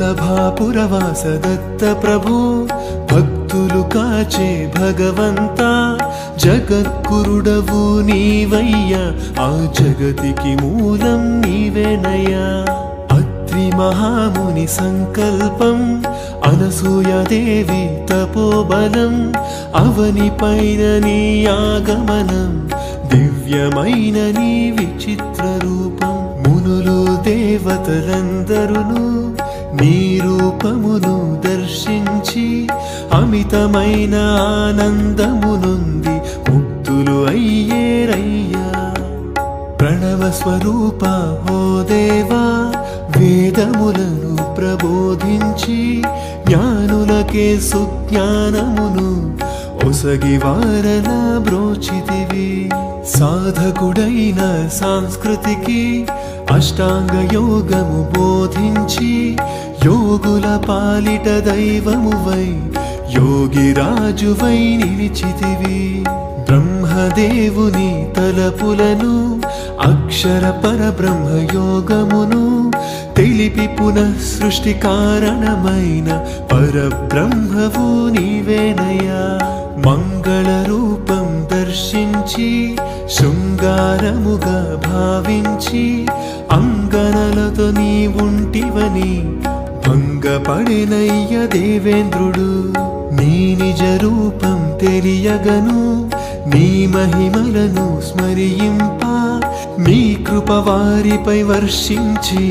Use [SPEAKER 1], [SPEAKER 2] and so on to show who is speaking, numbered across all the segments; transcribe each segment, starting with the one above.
[SPEAKER 1] వల్లభాపురవాస దత్త ప్రభు భక్తులు కాచే భగవంత జగద్గురుడవు నీవయ్యా ఆ జగతికి మూలం నీవేనయ్యా అత్రి మహాముని సంకల్పం అనసూయాదేవి తపోబలం అవని పైన నీ ఆగమనం దివ్యమైన నీ విచిత్ర రూపం మునులు దేవతలందరును నీ రూపమును దర్శించి అమితమైన ఆనందమునుంది ముక్తులు అయ్యేరయ్యా ప్రణవ స్వరూప ఓ దేవా వేదములను ప్రబోధించి జ్ఞానులకే సుజ్ఞానమును ఒసగి వారల బ్రోచితివి సాధకుడైన సంస్కృతికి అష్టాంగ యోగము బోధించి యోగుల పాలిట దైవమువై యోగిరాజువై నిలిచితివి బ్రహ్మదేవుని తలపులను అక్షర పరబ్రహ్మ యోగమును తెలిపి పునః సృష్టి కారణమైన పరబ్రహ్మవు నీవేనయ్యా మంగళ రూపం దర్శించి శృంగారముగా భావించి అంగనలతో నీ ఉంటివని భంగపడినయ్య దేవేంద్రుడు నీ నిజ రూపం తెలియగను నీ మహిమలను స్మరింప నీ కృప వారిపై వర్షించి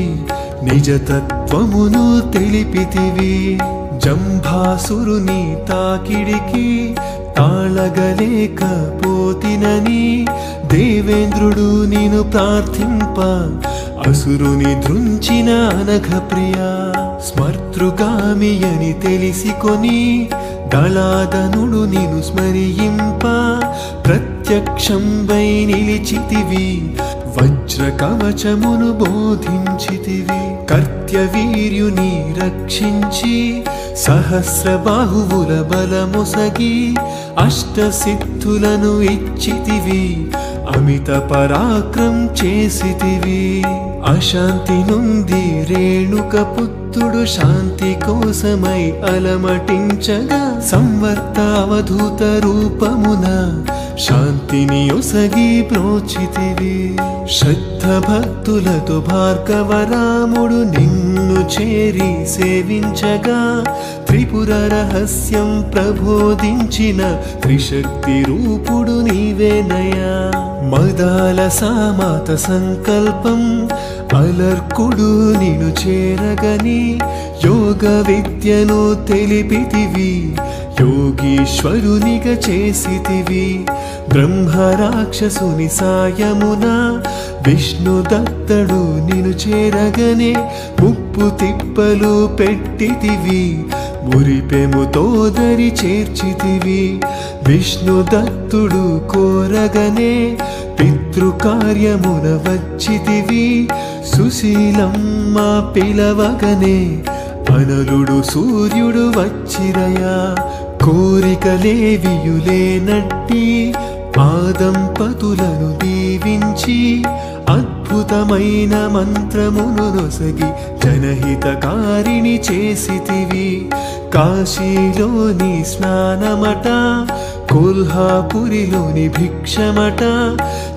[SPEAKER 1] నిజతత్వమును తెలిపితివి జంభాసురుని తాకిడికి తాళగలేకపోతినని దేవేంద్రుడు నిన్ను ప్రార్థింప అసురుని దృంచిన అనఘ ప్రియా స్మర్తృగామి అని తెలిసికొని దళాదనుడు నిన్ను స్మరింప ప్రత్యక్షంబై నిలిచితివి వజ్ర కవచమును బోధించితివి కర్త్యవీర్యుని రక్షించి సహస్ర బాహువుల బలముసగి అష్టసిద్ధులను ఇచ్చితివి అమిత పరాక్రం చేసితివి అశాంతి నుండి రేణుక పుత్రుడు శాంతి కోసమై అలమటించగా సంవర్త అవధూత రూపమున శాంతిని ఒసగి ప్రోచితివి శ్రద్ధ భక్తులతో భార్గవరాముడు నిన్ను చేరి సేవించగా త్రిపుర రహస్యం ప్రబోధించిన త్రిశక్తి రూపుడు నీవేనయ్యా మదాల సామాత సంకల్పం అలర్కుడు నిన్ను చేరగని యోగ విద్యను తెలిపితివి యోగీశ్వరునిగా చేసితివి బ్రహ్మ రాక్షసుని సాయమున విష్ణు దత్తడు నిన్ను చేరగనే ముప్పు తిప్పలు పెట్టితివి మురిపెముతో దరి చేర్చితివి విష్ణు దత్తుడు కోరగనే పితృకార్యమున వచ్చితివి సుశీలమ్మ పిలవగనే అనలుడు సూర్యుడు వచ్చిరయా కోరికలేవియులేనట్టి ఆ దంపతులను దీవించి అద్భుతమైన మంత్రమును నొసగి జనహితకారిణి చేసితివి కాశీలోని స్నానమట కొల్హాపురిలోని భిక్షమట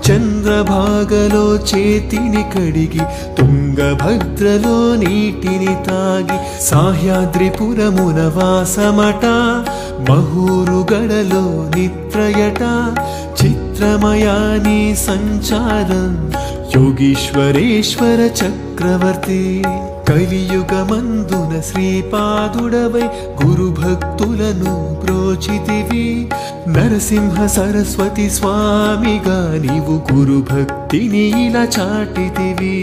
[SPEAKER 1] చంద్రభాగలో చేతిని కడిగి తుంగభద్రలో నీటిని తాగి సాహ్యాద్రిపురమున వాసమట మహూరుగడలో నిద్రయట చిత్రమయాని సంచారం యోగీశ్వరేశ్వర చక్రవర్తి కలియుగమందున శ్రీపాదుడవై గురు భక్తులను ప్రోచితివి నరసింహ సరస్వతి స్వామిగా నీవు గురు భక్తిని ఇలా చాటితివి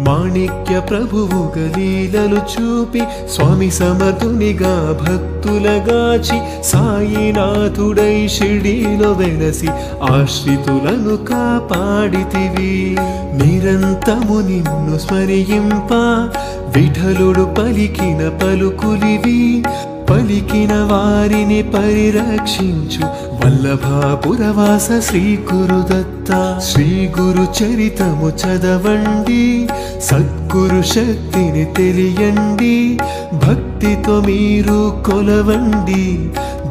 [SPEAKER 1] మాణిక్య ప్రభువుగా లీలలు చూపి స్వామి సమర్థునిగా భక్తులగాచి సాయినాథుడై షిరిడీలో వెలసి ఆశ్రితులను కాపాడితివి నిరంతము నిన్ను స్మరింప విఠలుడు పలికిన పలుకులివి పలికిన వారిని పరిరక్షించు వల్లభాపురవాస శ్రీ గురుదత్త. శ్రీ గురు చరితము చదవండి, సద్గురు శక్తిని తెలియండి, భక్తితో మీరు కొలవండి,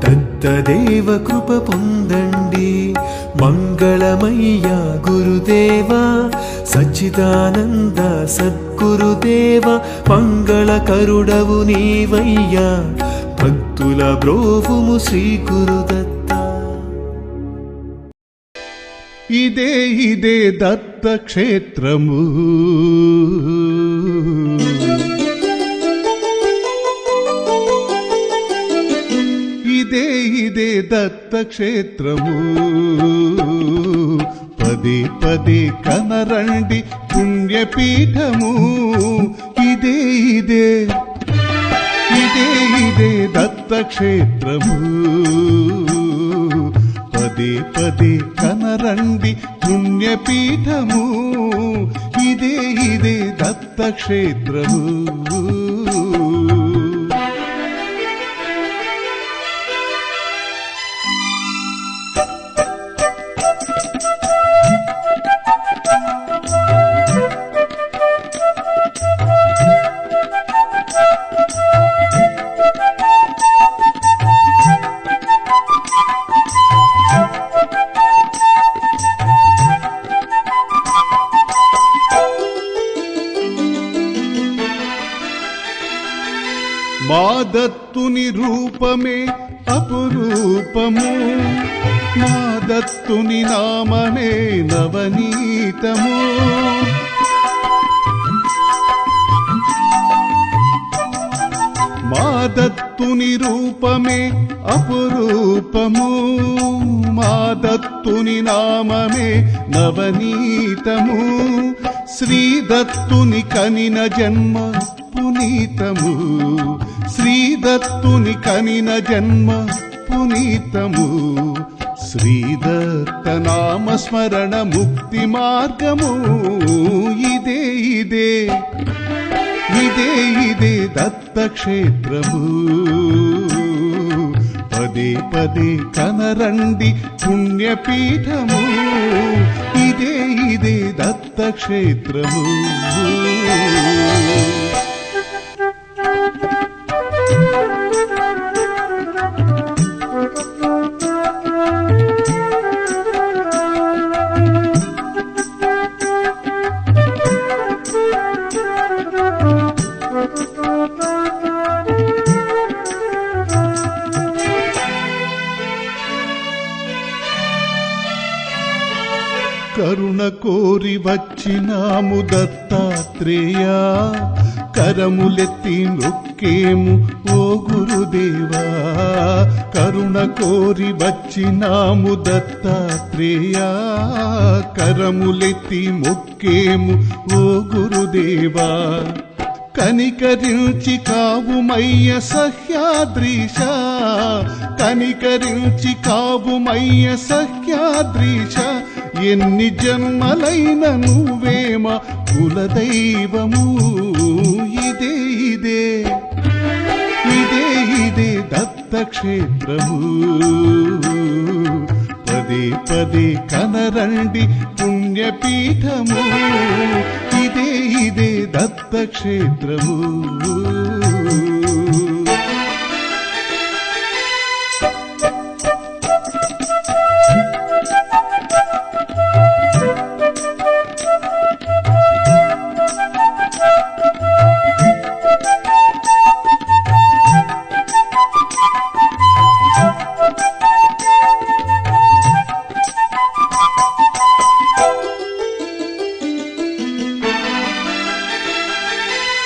[SPEAKER 1] దత్తదేవ కృప పొందండి. మంగళమయ్యా గురుదేవా, సచ్చిదానంద సద్గురుదేవ, మంగళకరుడవు నీవయ్యా, భక్తుల బ్రోవుము శ్రీ గురుదత్త.
[SPEAKER 2] ఇదే ఇదే దత్త క్షేత్రము, ఇదే ఇదే దత్త క్షేత్రము. పదే పదే కనరండి పుణ్యపీఠము. ఇదే ఇదే ఇదే ఇదే దత్త క్షేత్రము. పదే పదే కనరండి పుణ్యపీఠము. ఇదే ఇదే దత్త క్షేత్రము. మా దత్తుని రూపమే అపురూపము, మా దత్తుని నామమే నవనీతము. మా దత్తుని రూపమే అపురూపము, మా దత్తుని నామమే నవనీతము. శ్రీ దత్తుని కనిన జన్మ పునీతము, శ్రీ దత్తుని కనిన జన్మ పునీతము. శ్రీదత్త నామ స్మరణ ముక్తి మార్గము. ఇదే ఇదే ఇదే ఇదే దత్త క్షేత్రము. పదే పదే కనరండి పుణ్యపీఠము. ఇదే ఇదే దత్త క్షేత్రము. కరుణ కోరి వచ్చినాము దత్తాత్రేయ, కరములెత్తి మొక్కేము ఓ గురుదేవా. కరుణ కోరి వచ్చినాము దత్తాత్రేయ, కరములెత్తి మొక్కేము ఓ గురుదేవా. కనికరించి కావుమయ్య సహ్యాద్రీశ, కనికరించి కావుమయ్య సహ్యాద్రీశ. ఎన్ని జన్మలైన నువ్వేమ కులదైవము. ఇదే ఇదే ఇదే ఇదే దత్త క్షేత్రము. పదే పదే కనరండి పుణ్యపీఠము. ఇదే ఇదే దత్త క్షేత్రము.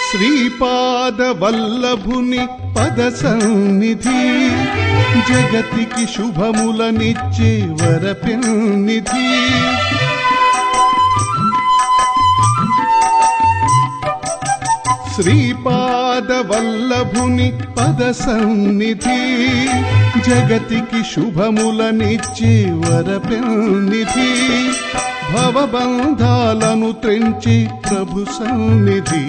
[SPEAKER 2] శ్రీపాద వల్లభుని పద సన్నిధి, జగతికి శుభములనిచ్చే వరపెన్నిధి. శ్రీపాద వల్లభుని పద సన్నిధి, జగతికి శుభములనిచ్చే వరపెన్నిధి. భవబంధాలను త్రెంచి ప్రభు సన్నిధి,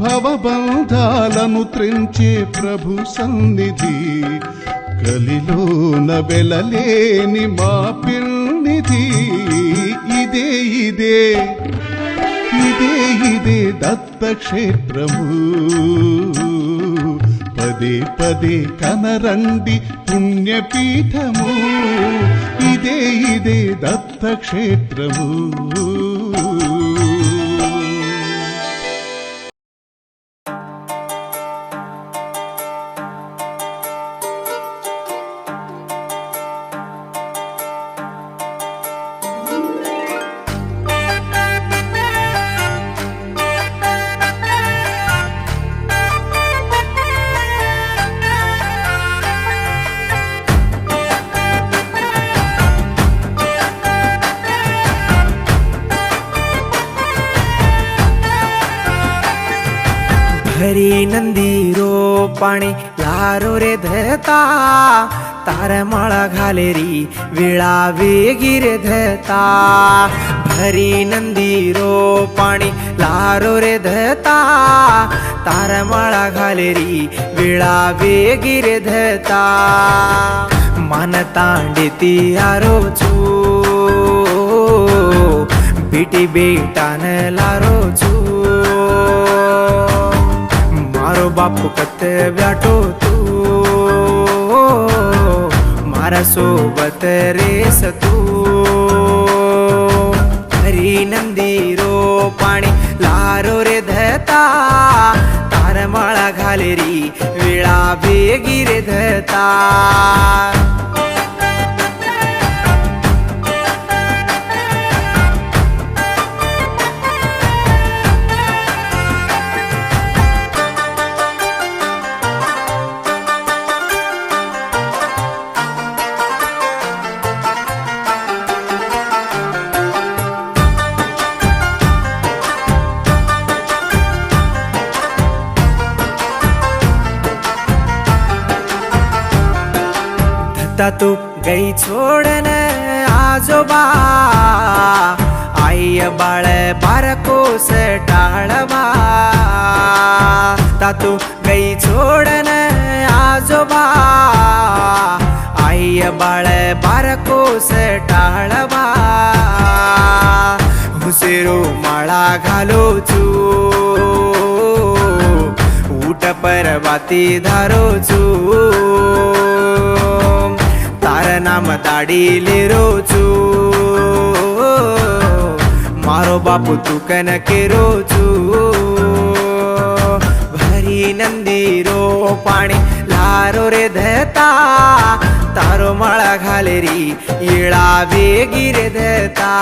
[SPEAKER 2] భవబంధాలను త్రెంచే ప్రభు సన్నిధి, కలిలోన వెలలేని మా పెన్నిధి. ఇదే ఇదే ఇదే ఇదే దత్తక్షేత్రము, పదే పదే కనరండి పుణ్యపీఠము. ఇదే ఇదే దత్తక్షేత్రము.
[SPEAKER 3] हरी नंदीरो पाणी लारो रे धता, तार माळा घालेरी वेळा वेगीर धता. भरी नंदीरो पाणी लारो रे धता, तार माळा घालेरी वेळा वेगीर धता. मन तांडेती आरो छू, बेटी बेटान लारो छू. मारो बापू कत व्याटो तू, मारा सोबत रेस तू. हरी नंदीरो पाणी लारो रे धता, तार माळा घालेरी वेळा बेगीर धता. तू गई छोड़न आजोबा, आई बाळ बारको से टाळवा. तू गई छोड़न आजोबा, आई बाळ बारको से टाळवा. हुसेरो माळा घालो छू, ऊट परवाती धारो छू. तार नाम दाडी लेरो छू, मारो बापू तू कन केरो छू. भरी नंदीरो पाणी लारो रे धता, तारो माळा घालेरी येळा वेगीर धता.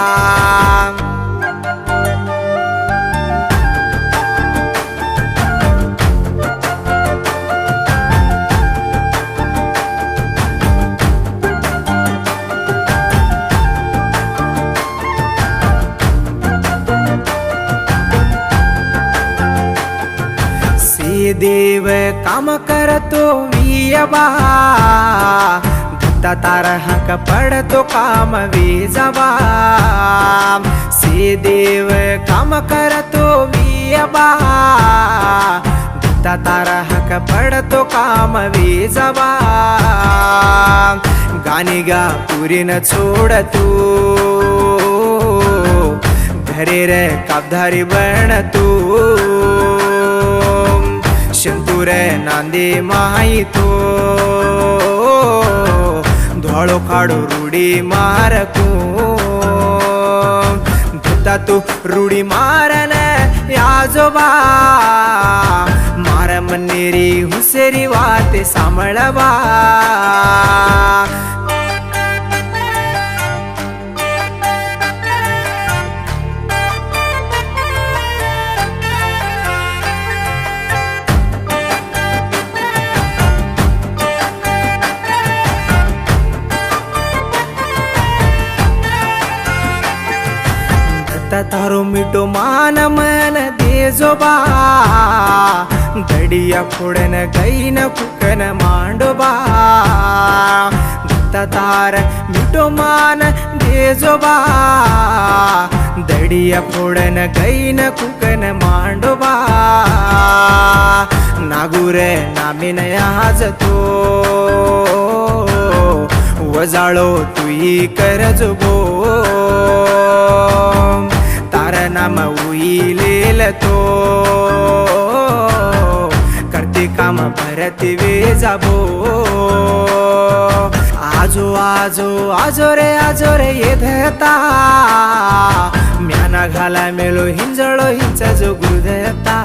[SPEAKER 3] देव काम करतो वियबा, दत्ता तार हक पडतो काम वेजावा. से देव काम करतो वियबा, दत्ता तार हक पडतो काम वेजावा. गाणी गा पुरी न छोड तू, घरे रे काबधारी बन तू. शंतुर नांदे माई तो, धोळो काढो रूढी मारकू. धता तू रूढी मारन आजोबा, मार मनेरी हुसेरी वाते सांभळवा. तारो मिटो मान मन देजोबा, दडिया फोडन गईन फुकन मांडोबा. दत्ता तार मिटो मान देजोबा, दडिया फोडन गैन कुकन मांडोबा नागुरे नामिन आज तो वजाळो तुई करजगो तार नाम उईलेल तो करते काम भरती वे जाबो आजो आजो आजो रे येधता म्याना घाला मेलो हिंजळो हिंचा जो गुरुदता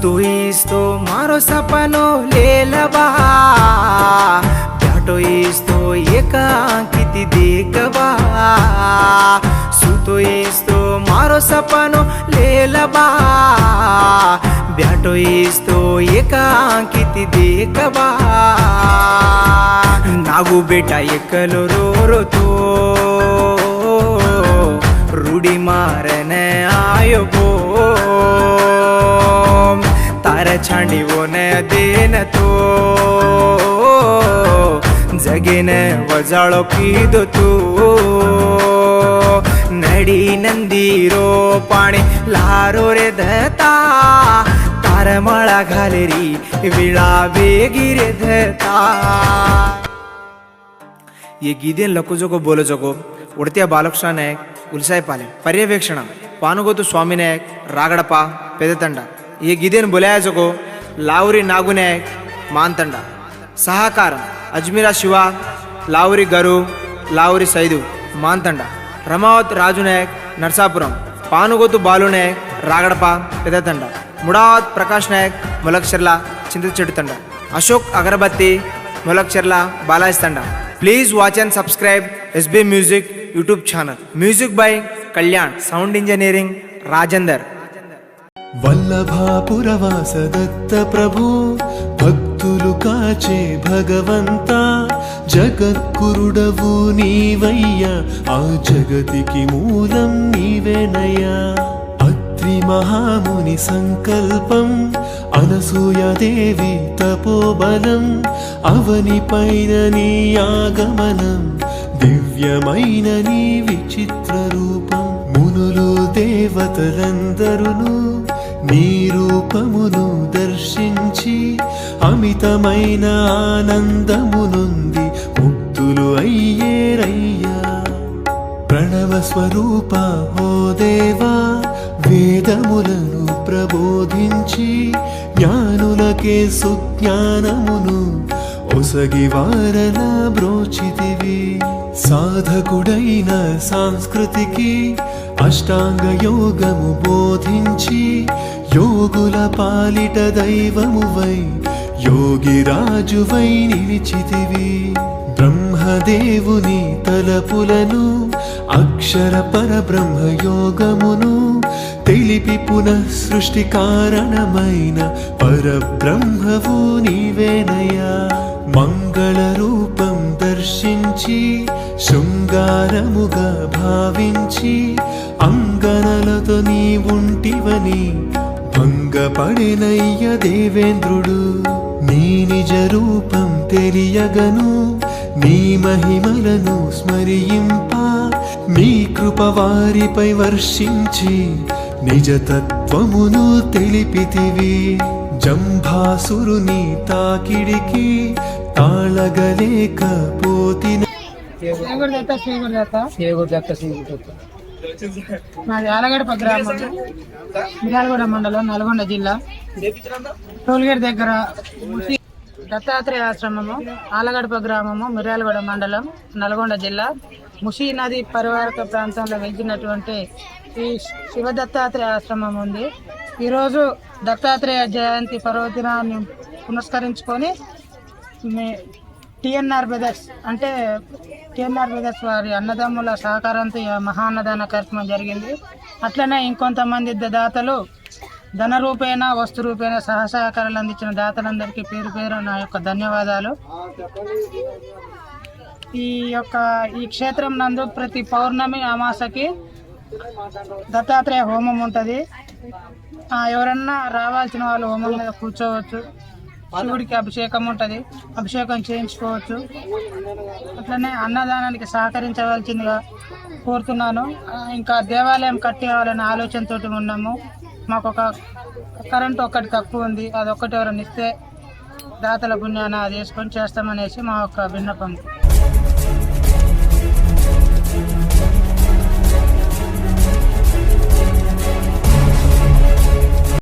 [SPEAKER 3] तो इस तो मारो सपनो ले लबा ब्याटो इस तो एका किती देखबा सुतो इस तो मारो सपनो ले लबा ब्याटो इस तो एका किती देखबा नागू बेटा एकलो रो तो रूडी मारने आयो गो तार छांडी वो न देन तो जगेन वजाळो कीदो तू नडी नंदीरो पाणी लारो रे धता तार मळा घालेरी विळा वेगिरे धता ये गीते लको जोको बोलो जोको उडत्या बालकृष्ण नायक उलसायपाले पर्यवेक्षण पानुगोतु स्वामी नायक रागडप्ಪ पेदतंड ये गिदेन बोलायजको लावरी नागू नायक मानतंड सहाकार अजमीरा शिवा लावरी गरु लावरी सैदु मानतंड रमावत राजू नायक नरसापुरम पानुगोतु बालू नायक रागडप्ಪ पेदतंड मुडावत प्रकाश नायक मुलक्षर्ला चिंतचेटुतंड अशोक अगरबत्ती मुलक्षर्ला बालायस्तंड please watch and subscribe SB music YouTube channel music by Kalyan sound engineering Rajender
[SPEAKER 1] వల్లభాపురవాస దత్త ప్రభు భక్తులు కాచే భగవంత జగద్గురుడవు నీవయ్యా ఆ జగతికి మూలం నీవేనయ్యా అత్రి మహాముని సంకల్పం అనసూయాదేవి తపోబలం అవని పైన నీ ఆగమనం దివ్యమైన నీ విచిత్ర రూపం మునులు దేవతలందరును నీ రూపమును దర్శించి అమితమైన ఆనందమునుంది ముక్తులు అయ్యేరయ్యా ప్రణవ స్వరూప ఓ దేవా వేదములను ప్రబోధించి జ్ఞానులకే సుజ్ఞానమును ఒసగి వారల బ్రోచితివి సాధకుడైన సంస్కృతికి అష్టాంగ యోగము బోధించి యోగుల పాలిట దైవమువై యోగిరాజువై నిలిచితివి బ్రహ్మదేవుని తలపులను అక్షర పరబ్రహ్మ యోగమును తెలిపి పునః సృష్టి కారణమైన పరబ్రహ్మవు నీవేనయ్యా మంగళ రూపం దర్శించి శృంగారముగా భావించి అంగనలతో నీ ఉంటివని భంగపడినయ్య దేవేంద్రుడు నీ నిజ రూపం తెలియగను నీ మహిమలను స్మరింప నీ కృప వారిపై వర్షించి నిజతత్వమును తెలిపితివి జంభాసురుని తాకిడికి తాళగలేకపోతిన
[SPEAKER 4] మాది ఆలగడప గ్రామం మిర్యాలగూడ మండలం నల్గొండ జిల్లా టోల్గేట్ దగ్గర దత్తాత్రేయ ఆశ్రమము ఆలగడప గ్రామము మిర్యాలగూడ మండలం నల్గొండ జిల్లా ముషి నది పరివారక ప్రాంతంలో వెలిచినటువంటి ఈ శివ దత్తాత్రేయ ఆశ్రమం ఉంది. ఈరోజు దత్తాత్రేయ జయంతి పర్వదినాన్ని పురస్కరించుకొని టిఎన్ఆర్ బ్రదర్స్ అంటే టిఎన్ఆర్ బ్రదర్స్ వారి అన్నదమ్ముల సహకారంతో ఈ మహా అన్నదాన కార్యక్రమం జరిగింది. అట్లనే ఇంకొంతమంది దాతలు ధన రూపేణ వస్తు రూపేణ సహకారాలు అందించిన దాతలందరికీ పేరు పేరు నా యొక్క ధన్యవాదాలు. ఈ క్షేత్రం నందు ప్రతి పౌర్ణమి అమాసకి దత్తాత్రేయ హోమం ఉంటుంది. ఎవరన్నా రావాల్సిన వాళ్ళు హోమం మీద కూర్చోవచ్చు. శివుడికి అభిషేకం ఉంటుంది, అభిషేకం చేయించుకోవచ్చు. అట్లనే అన్నదానానికి సహకరించవలసిందిగా కోరుతున్నాను. ఇంకా దేవాలయం కట్టేయాలనే ఆలోచనతో ఉన్నాము. మాకు ఒక కరెంట్ ఒక్కటి తక్కువ ఉంది, అదొక్కటి ఎవరైనా ఇస్తే దాతల పుణ్యాన అది వేసుకొని చేస్తామనేసి మా యొక్క విన్నపం.